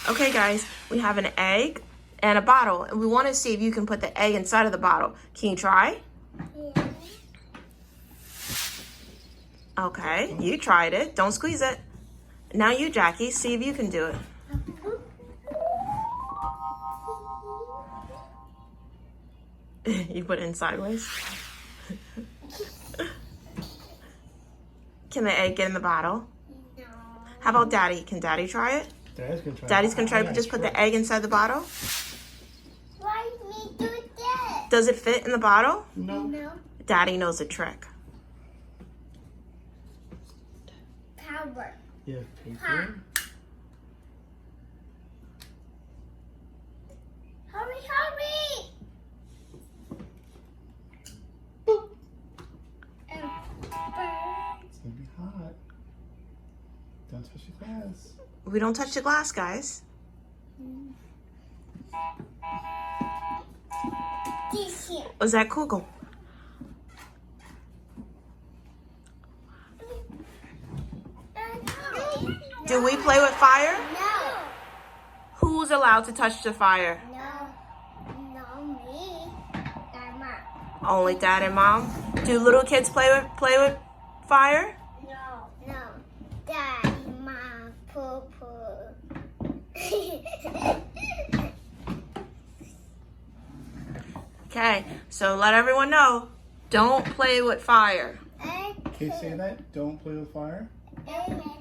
Okay, guys, we have an egg and a bottle, and we want to see if you can put the egg inside of the bottle. Can you try? Yeah. Okay, you tried it. Don't squeeze it. Now you, Jackie, see if you can do it. You put it in sideways. Can the egg get in the bottle? No. How about Daddy? Can Daddy try it? Daddy's gonna try to just put the egg inside the bottle. Why me do that? Does it fit in the bottle? No. Daddy knows a trick. Power. Yeah, paper. Hurry, hurry! It's gonna be hot. Don't touch the glass. We don't touch the glass, guys. This here. Was that Kugel? Do we play with fire? No. Who's allowed to touch the fire? No. No, me. Mama. Only Dad and Mom. Do little kids play with fire? No. No. Daddy, Mom, Poo Poo. Okay, so let everyone know, don't play with fire. Can you say that? Don't play with fire? Amen.